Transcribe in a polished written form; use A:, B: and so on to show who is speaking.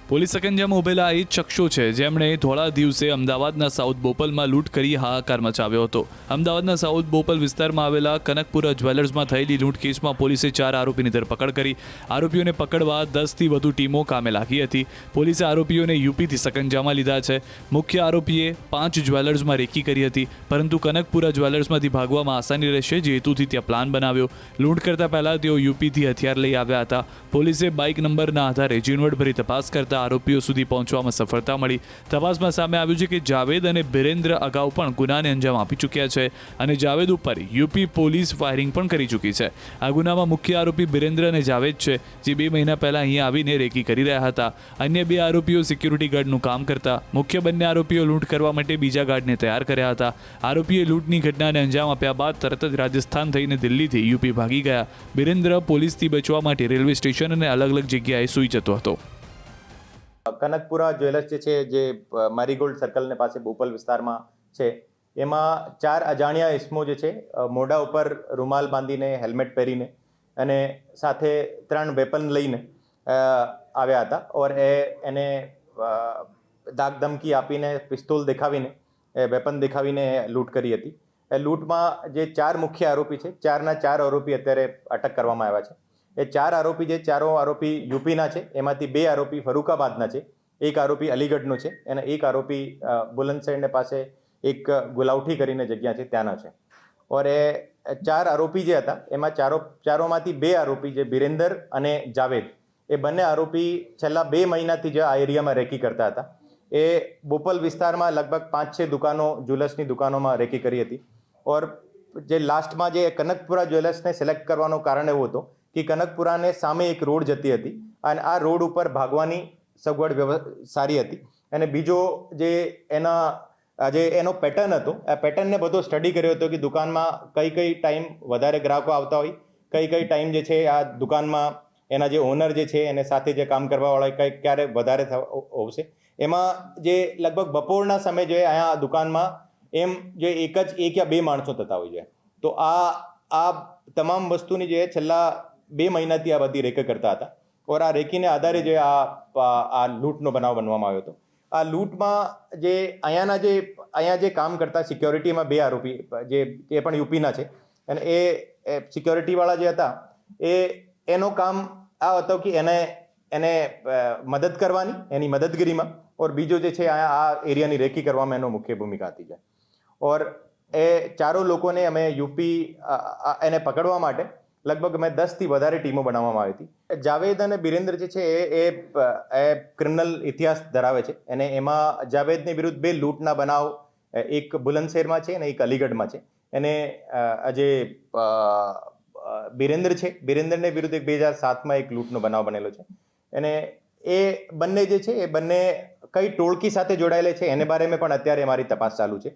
A: Police સકંજામાં ઉભેલા એ શખ્સો છે જેમણે ધોળા દિવસે અમદાવાદના સાઉથ બોપલમાં લૂંટ કરી હાહાકાર મચાવ્યો હતો. અમદાવાદના સાઉથ બોપલ વિસ્તારમાં આવેલા કનકપુરા જ્વેલર્સમાં થયેલી લૂંટ કેસમાં પોલીસે 4 આરોપીની ધરપકડ કરી. આરોપીઓને પકડવા 10થી વધુ ટીમો કામે લાગી હતી. પોલીસે આરોપીઓને યુપીથી સકંજામાં લીધા છે. મુખ્ય આરોપીએ 5 જ્વેલર્સમાં રેકી કરી હતી, પરંતુ કનકપુરા જ્વેલર્સમાંથી ભાગવામાં આસાની રહેશે જે હેતુથી ત્યાં પ્લાન બનાવ્યો. લૂંટ કરતા પહેલા તેઓ યુપીથી હથિયાર લઈ આવ્યા હતા. પોલીસે બાઇક નંબરના આધારે ઝીણવટભરી તપાસ કરતા આરોપીઓ સુધી પહોંચવામાં સફળતા મળી. તપાસમાં સામે આવ્યું છે કે જાવેદ અને બિરેન્દ્ર અગાઉ પણ ગુનાને અંજામ આપી ચૂક્યા છે અને જાવેદ ઉપર યુપી પોલીસ ફાયરિંગ પણ કરી ચૂકી છે. આ ગુનામાં મુખ્ય આરોપી બિરેન્દ્ર અને જાવેદ છે, જે 2 મહિના પહેલા અહીંયા આવીને રેકી કરી રહ્યા હતા. અન્ય 2 આરોપીઓ સિક્યુરિટી ગાર્ડનું કામ કરતા. મુખ્ય બંને આરોપીઓ લૂંટ કરવા માટે બીજા ગાર્ડને તૈયાર કર્યા હતા. આરોપીએ લૂંટની ઘટનાને અંજામ આપ્યા બાદ તરત જ રાજસ્થાન થઈને દિલ્હીથી યુપી ભાગી ગયા. બિરેન્દ્ર પોલીસથી બચવા માટે રેલવે સ્ટેશન અને અલગ અલગ જગ્યાએ સૂઈ જતો હતો.
B: કનકપુરા જ્વેલર્સ જે છે, જે મારીગોલ્ડ સર્કલને પાસે બોપલ વિસ્તારમાં છે, એમાં 4 અજાણ્યા ઇસમો જે છે મોઢા ઉપર રૂમાલ બાંધીને, હેલ્મેટ પહેરીને અને સાથે 3 વેપન લઈને આવ્યા હતા. ઓર એને દાગ ધમકી આપીને, પિસ્તોલ દેખાવીને, વેપન દેખાવીને લૂંટ કરી હતી. એ લૂંટમાં જે 4 મુખ્ય આરોપી છે, 4ના 4 આરોપી અત્યારે અટક કરવામાં આવ્યા છે. એ 4 આરોપી જે 4 આરોપી યુપીના છે, એમાંથી 2 આરોપી ફરૂખાબાદના છે, 1 આરોપી અલીગઢનો છે અને 1 આરોપી બુલંદશહેરને પાસે એક ગુલાવઠી કરીને જગ્યા છે ત્યાંના છે. ઓર એ 4 આરોપી જે હતા એમાં ચારોમાંથી 2 આરોપી જે બિરેન્દર અને જાવેદ, એ બંને આરોપી છેલ્લા 2 મહિનાથી જે આ એરિયામાં રેકી કરતા હતા. એ બોપલ વિસ્તારમાં લગભગ 5-6 દુકાનો, જ્વેલર્સની દુકાનોમાં રેકી કરી હતી. ઓર જે લાસ્ટમાં જે કનકપુરા જ્વેલર્સને સિલેક્ટ કરવાનું કારણ એવું હતું કે કનકપુરાને સામે એક રોડ જતી હતી અને આ રોડ ઉપર ભાગવાની સગવડ સારી હતી. અને બીજો જે એનો પેટર્ન હતો, આ પેટર્નને બધો સ્ટડી કર્યો હતો કે દુકાનમાં કઈ ટાઈમ વધારે ગ્રાહકો આવતા હોય, કઈ ટાઈમ જે છે આ દુકાનમાં એના જે ઓનર જે છે એને સાથે જે કામ કરવાવાળા ક્યારે વધારે આવશે. એમાં જે લગભગ બપોરના સમયે જે અહીંયા દુકાનમાં એમ જે એક યા 2 માણસો થતા હોય છે. તો આ તમામ વસ્તુની જે છેલ્લા 2 મહિનાથી આ બધી રેકી કરતા હતા. ઓર આ રેકીને આધારે જે આ લૂંટનો બનાવ બનવામાં આવ્યો હતો. આ લૂંટમાં જે અહીંયા જે કામ કરતા સિક્યોરિટીમાં 2 આરોપી એ પણ યુપીના છે અને એ સિક્યોરિટીવાળા જે હતા એનો કામ આ હતો કે એને મદદ કરવાની, એની મદદગીરીમાં. ઓર બીજો જે છે આ એરિયાની રેકી કરવામાં એનો મુખ્ય ભૂમિકા હતી છે. ઓર એ 4 લોકોને અમે યુપી એને પકડવા માટે લગભગ અમે 10થી વધારે ટીમો બનાવવામાં આવી હતી. જાવેદ અને બિરેન્દ્ર જે છે એ ક્રિમિનલ ઇતિહાસ ધરાવે છે અને એમાં જાવેદની વિરુદ્ધ 2 લૂંટના બનાવ, એક બુલંદશહેરમાં છે અને એક અલીગઢમાં છે. એને જે બિરેન્દ્ર છે, બિરેન્દ્રને વિરુદ્ધ 2007માં એક લૂંટનો બનાવ બનેલો છે. અને એ બંને જે છે એ બંને કઈ ટોળકી સાથે જોડાયેલા છે એને બારેમાં પણ અત્યારે અમારી તપાસ ચાલુ છે.